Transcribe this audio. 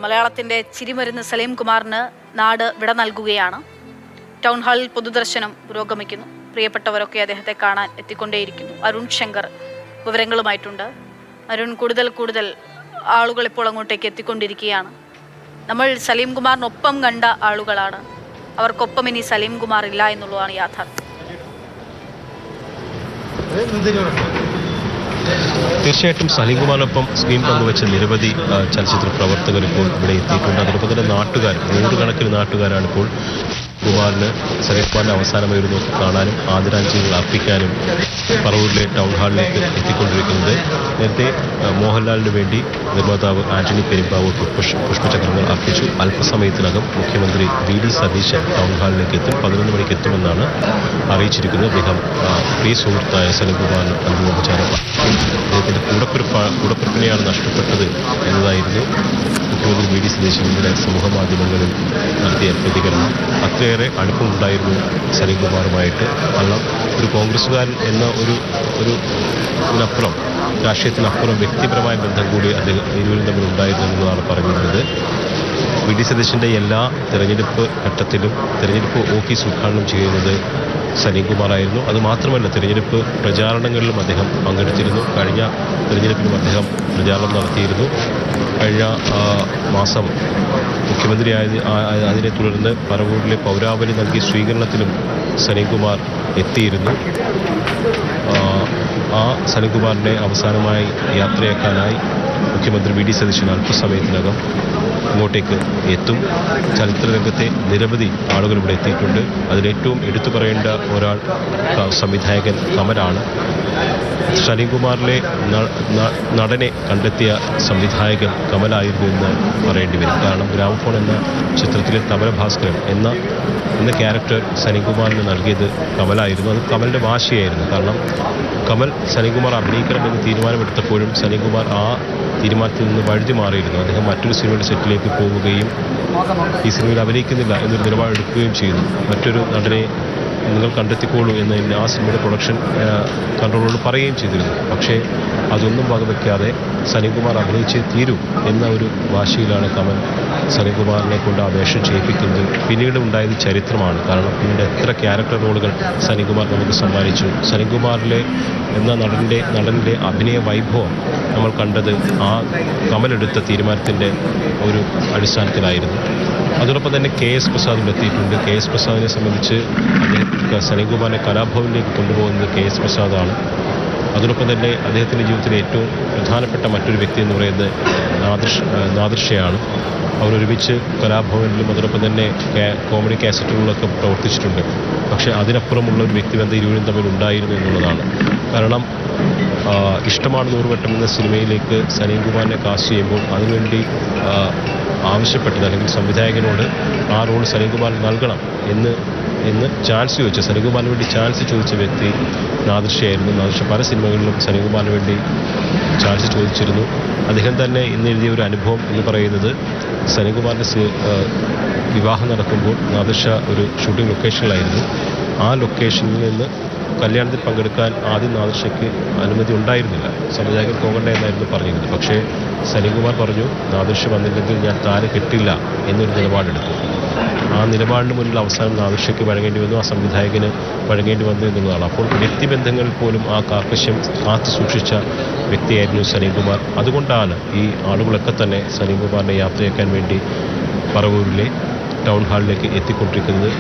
മലയാളത്തിന്റെ ചിരിമരുന്ന് സലീം കുമാറിന് നാട് വിട നൽകുകയാണ്. ടൗൺ ഹാളിൽ പൊതുദർശനം പുരോഗമിക്കുന്നു. പ്രിയപ്പെട്ടവരൊക്കെ അദ്ദേഹത്തെ കാണാൻ എത്തിക്കൊണ്ടേയിരിക്കുന്നു. അരുൺ ശങ്കർ വിവരങ്ങളുമായിട്ടുണ്ട്. അരുൺ, കൂടുതൽ ആളുകൾ ഇപ്പോൾ അങ്ങോട്ടേക്ക് എത്തിക്കൊണ്ടിരിക്കുകയാണ്. നമ്മൾ സലീം കുമാറിനൊപ്പം കണ്ട ആളുകളാണ്. അവർക്കൊപ്പം ഇനി സലീം കുമാർ ഇല്ല എന്നുള്ളതാണ് യാഥാർത്ഥ്യം. തീർച്ചയായിട്ടും സലീം കുമാറിനൊപ്പം സ്ക്രീൻ പങ്കുവെച്ച നിരവധി ചലച്ചിത്ര പ്രവർത്തകർ ഇപ്പോൾ ഇവിടെ എത്തിയിട്ടുണ്ട്. അതോടൊപ്പം തന്നെ നാട്ടുകാർ, നൂറുകണക്കിന് നാട്ടുകാരാണ് ഇപ്പോൾ കുമാറിന് സലീം കുമാറിന്റെ അവസാനമായിരുന്നു കാണാനും ആദരാഞ്ജലികൾ അർപ്പിക്കാനും പറവൂരിലെ ടൗൺ ഹാളിലേക്ക് എത്തിക്കൊണ്ടിരിക്കുന്നത്. നേരത്തെ മോഹൻലാലിന് വേണ്ടി നിർമ്മാതാവ് ആന്റണി പെരുമ്പാവൂർ പുഷ്പചക്രങ്ങൾ അർപ്പിച്ചു. അല്പസമയത്തിനകം മുഖ്യമന്ത്രി വി ഡി സതീശൻ ടൗൺ ഹാളിലേക്ക് എത്തും. 11 മണിക്ക് എത്തുമെന്നാണ് അറിയിച്ചിരിക്കുന്നത്. അദ്ദേഹം പ്രിയ സുഹൃത്തായ സലീം കുമാറിന് അന്തിമോപചാരം അദ്ദേഹത്തിന്റെ കൂടപ്പിറപ്പിനെയാണ് നഷ്ടപ്പെട്ടത് എന്നതായിരുന്നു മുഖ്യമന്ത്രി വി ഡി സതീശന്റെ സമൂഹ മാധ്യമങ്ങളിൽ നടത്തിയ പ്രതികരണം. അത്രയേറെ അടുപ്പമുണ്ടായിരുന്നു സലീം കുമാറുമായിട്ട്. കാരണം ഒരു കോൺഗ്രസ്സുകാരൻ എന്ന ഇതിനപ്പുറം, രാഷ്ട്രീയത്തിനപ്പുറം വ്യക്തിപരമായ ബന്ധം കൂടി അദ്ദേഹം ഇരുവരും തമ്മിൽ ഉണ്ടായിരുന്നു എന്നതാണ് പറഞ്ഞിരുന്നത്. വി ഡി സതീശന്റെ എല്ലാ തെരഞ്ഞെടുപ്പ് ഘട്ടത്തിലും തെരഞ്ഞെടുപ്പ് ഓഫീസ് ഉദ്ഘാടനം ചെയ്യുന്നത് സലീം കുമാറായിരുന്നു. അതുമാത്രമല്ല, തെരഞ്ഞെടുപ്പ് പ്രചാരണങ്ങളിലും അദ്ദേഹം പങ്കെടുത്തിരുന്നു. കഴിഞ്ഞ തെരഞ്ഞെടുപ്പിലും അദ്ദേഹം പ്രചാരണം നടത്തിയിരുന്നു. കഴിഞ്ഞ മാസം മുഖ്യമന്ത്രി അതിനെ തുടർന്ന് പറവൂരിലെ പൗരാവലി നൽകിയ സ്വീകരണത്തിലും സലീം കുമാർ എത്തിയിരുന്നു. ആ സലീം കുമാറിനെ അവസാനമായി യാത്രയാക്കാനായി മുഖ്യമന്ത്രി വി ഡി സതീശൻ അല്പസമയത്തിനകം ഇങ്ങോട്ടേക്ക് എത്തും. ചലച്ചിത്രരംഗത്തെ നിരവധി ആളുകൾ ഇവിടെ എത്തിയിട്ടുണ്ട്. അതിലേറ്റവും എടുത്തു പറയേണ്ട ഒരാൾ സംവിധായകൻ കമലാണ്. സലീം കുമാറിലെ നടനെ കണ്ടെത്തിയ സംവിധായകൻ കമലായിരുന്നു എന്ന് പറയേണ്ടി വരും. കാരണം ഗ്രാമഫോൺ എന്ന ചിത്രത്തിലെ തമലഭാസ്കരൻ എന്ന ക്യാരക്ടർ സലീം കുമാറിന് നൽകിയത് കമലായിരുന്നു. അത് കമലിൻ്റെ വാശിയായിരുന്നു. കാരണം കമൽ സലീം കുമാർ അഭിനയിക്കണമെന്ന് തീരുമാനമെടുത്തപ്പോഴും സലീം കുമാർ ആ തീരുമാനത്തിൽ നിന്ന് വഴുതി മാറിയിരുന്നു. അദ്ദേഹം മറ്റൊരു സിനിമയുടെ സെറ്റിലേക്ക് പോവുകയും ഈ സിനിമയിൽ അഭിനയിക്കുന്നില്ല എന്നൊരു നിലപാടെടുക്കുകയും ചെയ്തു. മറ്റൊരു നടനെ നിങ്ങൾ കണ്ടെത്തിക്കോളൂ എന്ന് ആ സിനിമയുടെ പ്രൊഡക്ഷൻ കൺട്രോളോട് പറയുകയും ചെയ്തിരുന്നു. പക്ഷേ അതൊന്നും വകവയ്ക്കാതെ സലീം കുമാർ അഭിനയിച്ചേ തീരൂ എന്ന ഒരു വാശിയിലാണ് കമൽ സലീം കുമാറിനെ കൊണ്ട് ആ വേഷം ചെയ്യിപ്പിക്കുന്നത്. പിന്നീട് ഉണ്ടായത് ചരിത്രമാണ്. കാരണം പിന്നീട് എത്ര ക്യാരക്ടർ റോളുകൾ സലീം കുമാർ നമുക്ക് സമ്മാനിച്ചു. സലീം കുമാറിലെ എന്ന നടൻ്റെ അഭിനയ വൈഭവം നമ്മൾ കണ്ടത് ആ കമലെടുത്ത തീരുമാനത്തിൻ്റെ ഒരു അടിസ്ഥാനത്തിലായിരുന്നു. അതോടൊപ്പം തന്നെ കെ എസ് പ്രസാദ് എത്തിയിട്ടുണ്ട്. കെ എസ് പ്രസാദിനെ സംബന്ധിച്ച് സലീം കുമാറിനെ കലാഭവനിലേക്ക് കൊണ്ടുപോകുന്നത് കെ എസ് പ്രസാദാണ്. അതോടൊപ്പം തന്നെ അദ്ദേഹത്തിൻ്റെ ജീവിതത്തിലെ ഏറ്റവും പ്രധാനപ്പെട്ട മറ്റൊരു വ്യക്തി എന്ന് പറയുന്നത് നാദിർഷയാണ്. അവരൊരുമിച്ച് കലാഭവനിലും അതോടൊപ്പം തന്നെ കോമഡി കാസറ്റുകളിലൊക്കെ പ്രവർത്തിച്ചിട്ടുണ്ട്. പക്ഷേ അതിനപ്പുറമുള്ള ഒരു വ്യക്തിബന്ധം ഇരുവരും തമ്മിൽ ഉണ്ടായിരുന്നു എന്നുള്ളതാണ്. കാരണം ഇഷ്ടമാണ് 100 വട്ടം എന്ന സിനിമയിലേക്ക് സലീം കുമാറിനെ കാസ്റ്റ് ചെയ്യുമ്പോൾ അതിനുവേണ്ടി ആവശ്യപ്പെട്ടത്, അല്ലെങ്കിൽ സംവിധായകനോട് ആ റോൾ സലീം കുമാറിന് നൽകണം എന്ന് ചാൻസ് ചോദിച്ച, സലീം കുമാറിന് വേണ്ടി ചാൻസ് ചോദിച്ച വ്യക്തി നാദിർഷയായിരുന്നു. നാദിർഷ പല സിനിമകളിലും സലീം കുമാറിന് വേണ്ടി ചാൻസ് ചോദിച്ചിരുന്നു. അദ്ദേഹം തന്നെ ഇന്ന് എഴുതിയ ഒരു അനുഭവം എന്ന് പറയുന്നത്, സലീം കുമാറിൻ്റെ വിവാഹം നടക്കുമ്പോൾ നാദിർഷ ഒരു ഷൂട്ടിംഗ് ലൊക്കേഷനിലായിരുന്നു. ആ ലൊക്കേഷനിൽ നിന്ന് കല്യാണത്തിൽ പങ്കെടുക്കാൻ ആദ്യം നാദിർഷയ്ക്ക് അനുമതി ഉണ്ടായിരുന്നില്ല. സംവിധായകൻ പോകണ്ട എന്നായിരുന്നു പറഞ്ഞിരുന്നത്. പക്ഷേ സലീം കുമാർ പറഞ്ഞു, നാദിർഷ വന്നില്ലെങ്കിൽ ഞാൻ താരം കെട്ടില്ല എന്നൊരു നിലപാടെടുത്തു. ആ നിലപാടിന് മുന്നിൽ അവസാനം നാദിർഷയ്ക്ക് വഴങ്ങേണ്ടി വന്നു, ആ സംവിധായകന് വഴങ്ങേണ്ടി വന്നു എന്നുള്ളതാണ്. അപ്പോൾ വ്യക്തിബന്ധങ്ങളിൽ പോലും ആ കാർക്കശ്യം കാത്തു സൂക്ഷിച്ച വ്യക്തിയായിരുന്നു സലീം കുമാർ. അതുകൊണ്ടാണ് ഈ ആളുകളൊക്കെ തന്നെ സലീം കുമാറിനെ യാത്രയാക്കാൻ വേണ്ടി പറവൂരിലെ ടൗൺ ഹാളിലേക്ക് എത്തിക്കൊണ്ടിരിക്കുന്നത്.